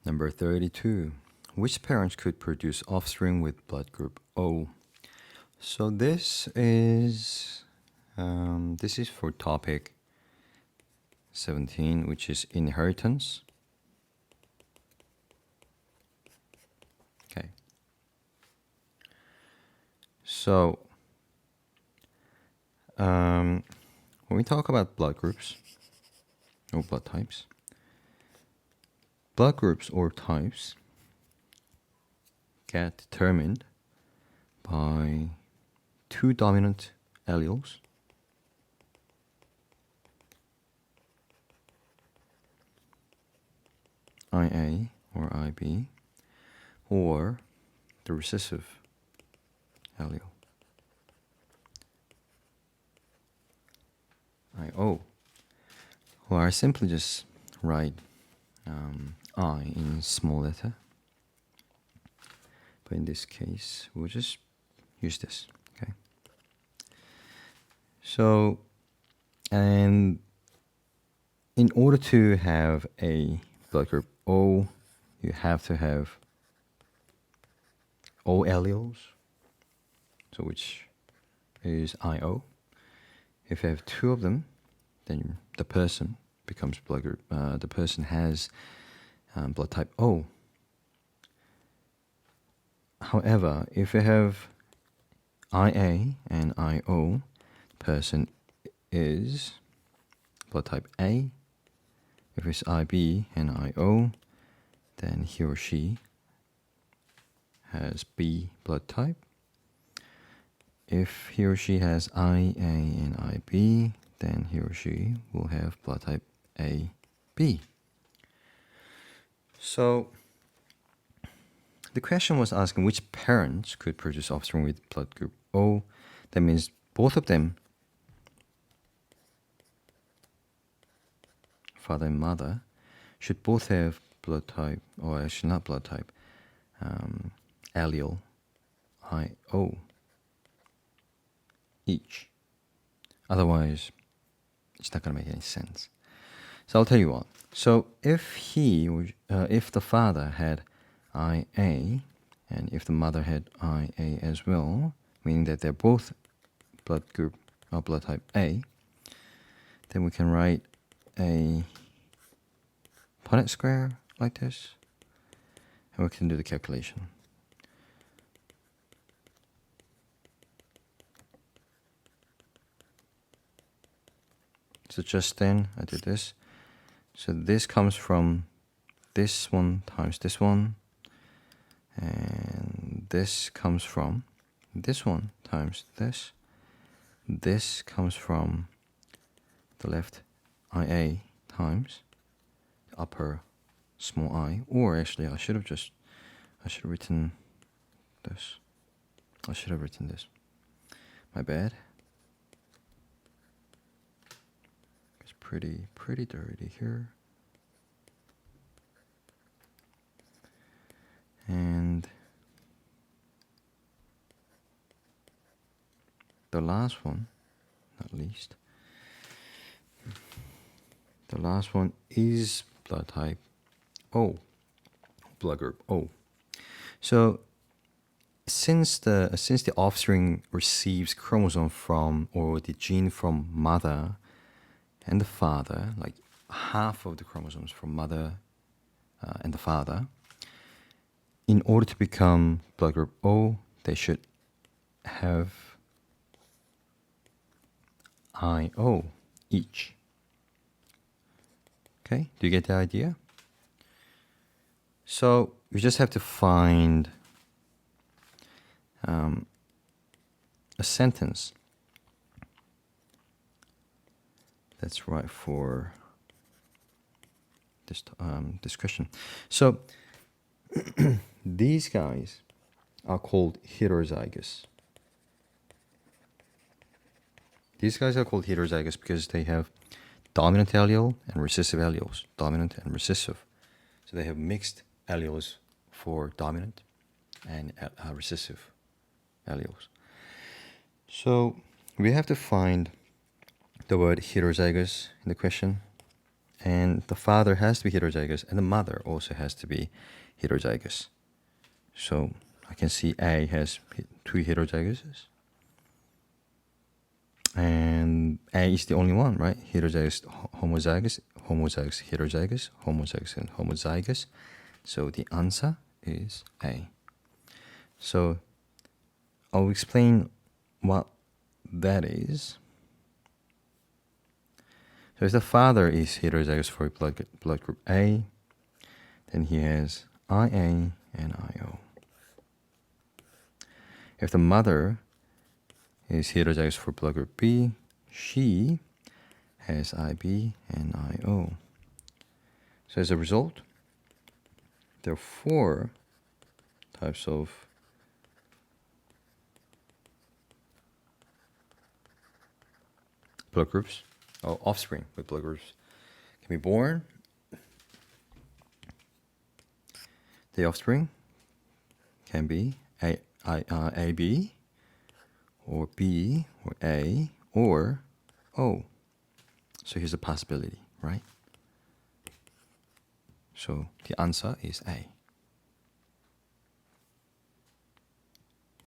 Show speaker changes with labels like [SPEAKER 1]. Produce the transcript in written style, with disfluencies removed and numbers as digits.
[SPEAKER 1] Number 32. Which parents could produce offspring with blood group O? So this is for topic 17, which is inheritance. Okay. So when we talk about blood groups or blood types or types get determined by two dominant alleles IA or IB, or the recessive allele IO, or I simply just write I in small letter, but in this case we'll just use this. Okay. So, and in order to have a blood group O, you have to have O alleles, so which is IO. If you have two of them, then the person becomes blood group. The person has blood type O. However, if you have IA and IO, the person is blood type A. If it's IB and IO, then he or she has B blood type. If he or she has IA and IB, then he or she will have blood type AB. So the question was asking which parents could produce offspring with blood group O. That means both of them, father and mother, should both have blood type, or actually not blood type, allele IO each. Otherwise, it's not going to make any sense. So I'll tell you what. So if the father had IA, and if the mother had IA as well, meaning that they're both blood group or blood type A, then we can write a Punnett square like this, and we can do the calculation. So just then I did this. So this comes from this one times this one, and this comes from this one times this. This comes from the left IA times the upper small I, or actually I should have written this. I should have written this. My bad. It's pretty dirty here. And the last one, not least, the last one is blood type O, blood group O. So since the offspring receives chromosome from, or the gene from, mother and the father, like half of the chromosomes from mother and the father, in order to become blood group O, they should have IO each. Okay, do you get the idea? So we just have to find a sentence that's right for this question. So these guys are called heterozygous. These guys are called heterozygous because they have dominant allele and recessive alleles. Dominant and recessive. So they have mixed alleles for dominant and recessive alleles. So we have to find the word heterozygous in the question. and the father has to be heterozygous, and the mother also has to be heterozygous. So I can see A has 2 heterozygotes, and A is the only one, right? Heterozygous, homozygous, homozygous, heterozygous, homozygous, and homozygous. So the answer is A. So I'll explain what that is. So if the father is heterozygous for blood group A, then he has IA and IO. If the mother is heterozygous for blood group B, she has IB and IO. So as a result, there are 4 types of blood groups, or offspring with blood groups can be born. The offspring can be AB, or B, or A, or O. So here's a possibility, right? So the answer is A.